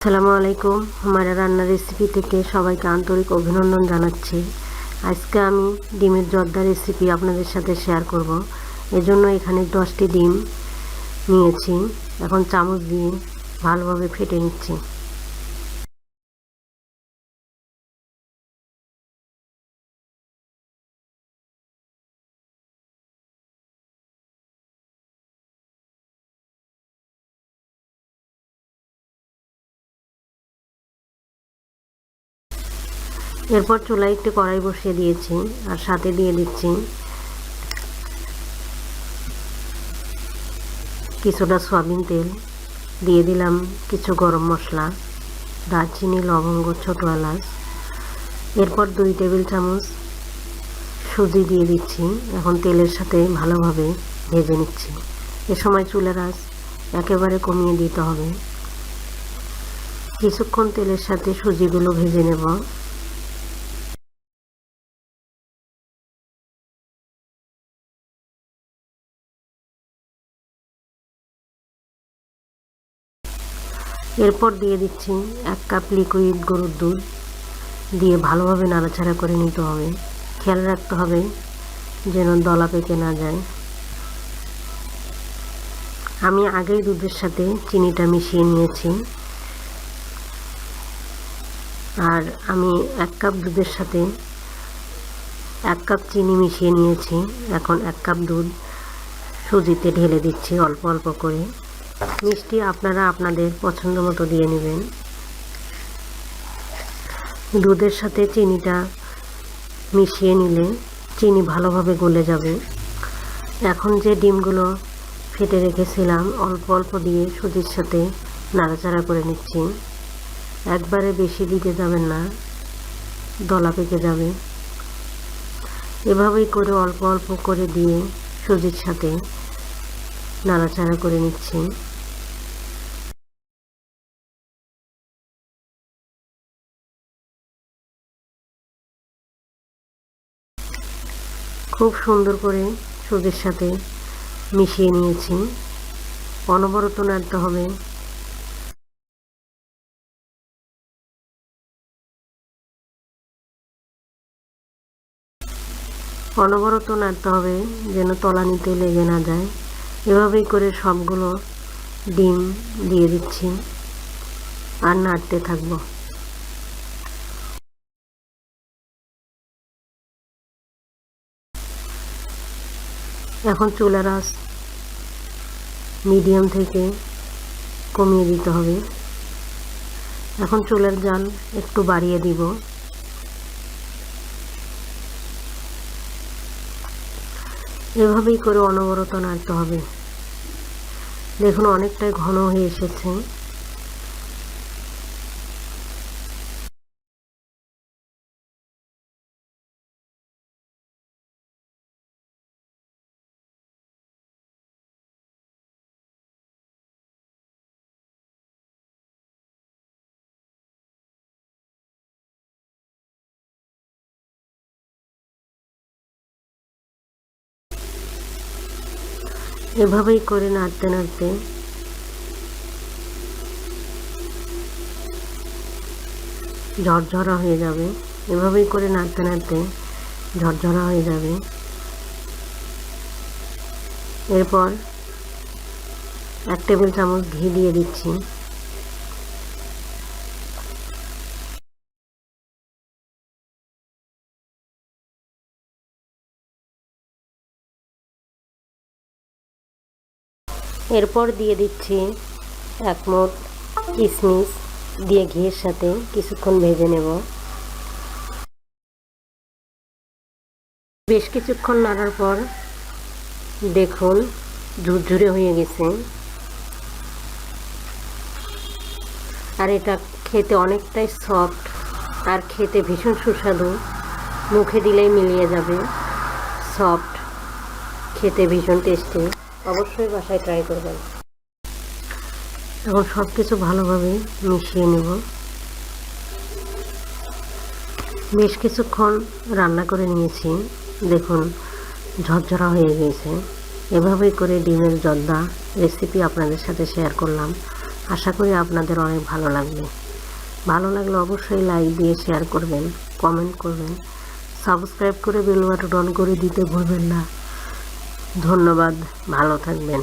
আসসালামু আলাইকুম। হুমায়রা রান্নার রেসিপি থেকে সবাইকে আন্তরিক অভিনন্দন জানাচ্ছি। আজকে আমি ডিমের জর্দা রেসিপি আপনাদের সাথে শেয়ার করব। এজন্য এখানে 10টি ডিম নিয়েছি। এখন চামচ দিয়ে ভালোভাবে ফেটে নিচ্ছি। এরপর চুলায় একটি কড়াই বসিয়ে দিয়েছি আর সাথে দিয়ে দিচ্ছি কিছুটা সয়াবিন তেল, দিয়ে দিলাম কিছু গরম মশলা, দারচিনি, লবঙ্গ, ছোটো এলাচ। এরপর 2 টেবিল চামচ সুজি দিয়ে দিচ্ছি। এখন তেলের সাথে ভালোভাবে ভেজে নিচ্ছি। এ সময় চুলার আঁচ একেবারে কমিয়ে দিতে হবে। কিছুক্ষণ তেলের সাথে সুজিগুলো ভেজে নেব। এরপর দিয়ে দিচ্ছি 1 কাপ লিকুইড গরুর দুধ, দিয়ে ভালোভাবে নাড়াচাড়া করে নিতে হবে। খেয়াল রাখতে হবে যেন দলা পেকে না যায়। আমি আগেই দুধের সাথে চিনিটা মিশিয়ে নিয়েছি, আর আমি 1 কাপ দুধের সাথে 1 কাপ চিনি মিশিয়ে নিয়েছি। এখন 1 কাপ দুধ সুজিতে ঢেলে দিচ্ছি অল্প অল্প করে। মিষ্টি আপনারা আপনাদের পছন্দ মতো দিয়ে নেবেন। দুধের সাথে চিনিটা মিশিয়ে নিলে চিনি ভালোভাবে গলে যাবে। এখন যে ডিমগুলো ফেটে রেখেছিলাম অল্প অল্প দিয়ে সুজির সাথে নাড়াচাড়া করে নিচ্ছি। একবারে বেশি দিতে যাবেন না, দলা পেকে যাবে। এভাবেই করে অল্প অল্প করে দিয়ে সুজির সাথে নাড়াচাড়া করে নিচ্ছি। খুব সুন্দর করে সুজির সাথে মিশিয়ে নিয়েছি। অনবরত নাড়তে হবে। অনবরত নাড়তে হবে যেন তলানিতে লেগে না যায়। এভাবেই করে সবগুলো ডিম দিয়ে দিচ্ছি আর নাড়তে থাকবো। এখন চুলার আঁচ মিডিয়াম থেকে কমিয়ে দিতে হবে। এখন চুলার জাল একটু বাড়িয়ে দিব। এভাবেই করে অনবরত নাড়তে হবে। দেখুন অনেকটাই ঘন হয়ে এসেছে। এভাবেই করে নাড়তে নাড়তে ঝরঝরা হয়ে যাবে। এভাবেই করে নাড়তে নাড়তে ঝরঝরা হয়ে যাবে। এরপর 1 টেবিল চামচ ঘি দিয়ে দিচ্ছি। এরপর দিয়ে দিচ্ছি 1 মুঠ কিশমিশ, দিয়ে ঘিয়ের সাথে কিছুক্ষণ ভেজে নেব। বেশ কিছুক্ষণ নাড়ার পর দেখুন ঝুরঝুরে হয়ে গেছে। আর এটা খেতে অনেকটাই সফট আর খেতে ভীষণ সুস্বাদু। মুখে দিলেই মিলিয়ে যাবে। সফট, খেতে ভীষণ টেস্টি। অবশ্যই বাসায় ট্রাই করবেন। এখন সব কিছু ভালোভাবে মিশিয়ে নেব। বেশ কিছুক্ষণ রান্না করে নিয়েছি। দেখুন ঝরঝরা হয়ে গিয়েছে। এভাবেই করে ডিমের জর্দা রেসিপি আপনাদের সাথে শেয়ার করলাম। আশা করি আপনাদের অনেক ভালো লাগবে। ভালো লাগলে অবশ্যই লাইক দিয়ে শেয়ার করবেন, কমেন্ট করবেন, সাবস্ক্রাইব করে বেল বাটন অন করে দিতে ভুলবেন না। ধন্যবাদ, ভালো থাকবেন।